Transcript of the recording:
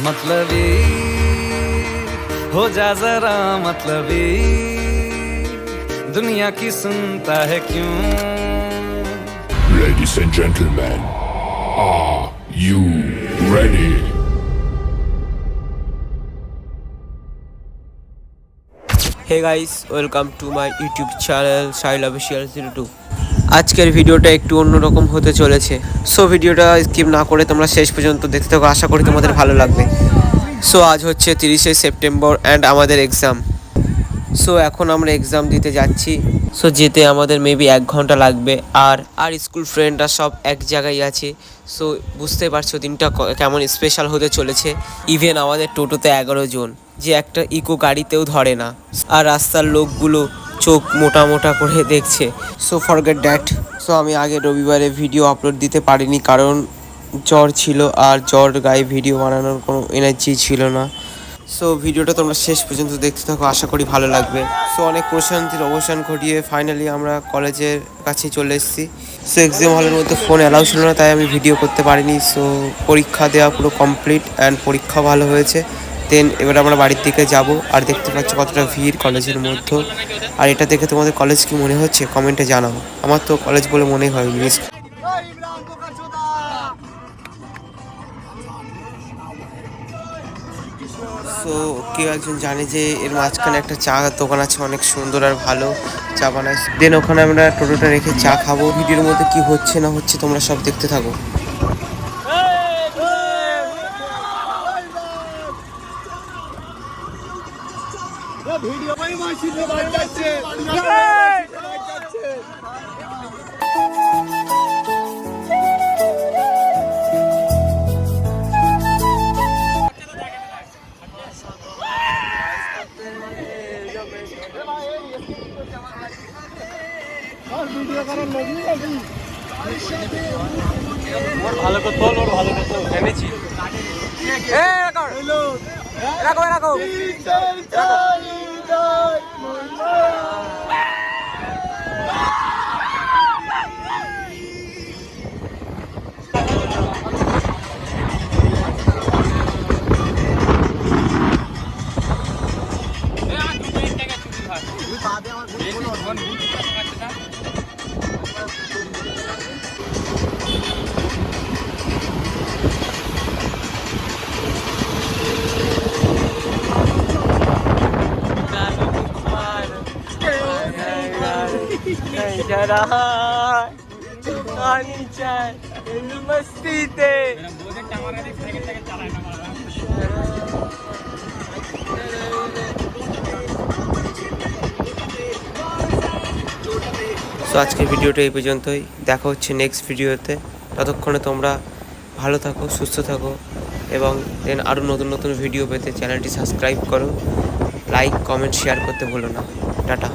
मतलबी हो जा जरा मतलबी दुनिया की सुनता है क्यों। Ladies and gentlemen, are you ready? Hey guys, welcome to my YouTube channel Sahil official 02। আজকের ভিডিওটা একটু অন্যরকম হতে চলেছে, সো ভিডিওটা স্কিপ না করে তোমরা শেষ পর্যন্ত দেখতে থাকো, আশা করি তোমাদের ভালো লাগবে। সো আজ হচ্ছে 30শে সেপ্টেম্বর অ্যান্ড আমাদের এক্সাম। সো এখন আমরা এক্সাম দিতে যাচ্ছি। সো যেতে আমাদের মেবি 1 ঘন্টা লাগবে। আর স্কুল ফ্রেন্ডরা সব এক জায়গায় আছে। সো বুঝতে পারছো দিনটা কেমন স্পেশাল হতে চলেছে। ইভেন আমাদের টোটোতে 11 জন, যে একটা ইকো গাড়িতেও ধরে না। আর রাস্তার লোকগুলো চোখ মোটা মোটা করে দেখছে। So forget that. সো আমি আগে রবিবারে ভিডিও আপলোড দিতে পারিনি, কারণ জ্বর ছিল, আর জ্বর গায়ে ভিডিও বানানোর কোনো এনার্জি ছিল না। সো ভিডিওটা তোমরা শেষ পর্যন্ত দেখতে থাকো, আশা করি ভালো লাগবে। সো অনেক প্রশান্তির অবসান ঘটিয়ে ফাইনালি আমরা কলেজের কাছে চলে এসেছি। সো এক্সাম হলের মধ্যে ফোন অ্যালাউ ছিল না, তাই আমি ভিডিও করতে পারিনি। সো পরীক্ষা দেওয়া পুরো কমপ্লিট অ্যান্ড পরীক্ষা ভালো হয়েছে। দেন এবার আমরা বাড়ির দিকে যাব। আর দেখতে পাচ্ছ কতটা ভিড় কলেজের মধ্যে। আর এটা দেখে তোমাদের কলেজ কি মনে হচ্ছে কমেন্টে জানাও। আমার তো কলেজ বলে মনে হয় মিস। সো কেউ একজন জানে যে এর মাঝখানে একটা চা দোকান আছে, অনেক সুন্দর আর ভালো চা বানায়। দেন ওখানে আমরা টোটোটা রেখে চা খাবো। ভিডিওর মধ্যে কি হচ্ছে না হচ্ছে তোমরা সব দেখতে থাকো। ভালো কথা বল, ওর ভালো কথা ভেবেছি। রাখো রাখো। मस्तीতে সো আজকের ভিডিওটা এই পর্যন্তই। দেখা হচ্ছে নেক্সট ভিডিওতে। ততক্ষণে তোমরা ভালো থাকো, সুস্থ থাকো, এবং দেন আরও নতুন নতুন ভিডিও পেতে চ্যানেলটি সাবস্ক্রাইব করো, লাইক কমেন্ট শেয়ার করতে ভুলো না। টাটা।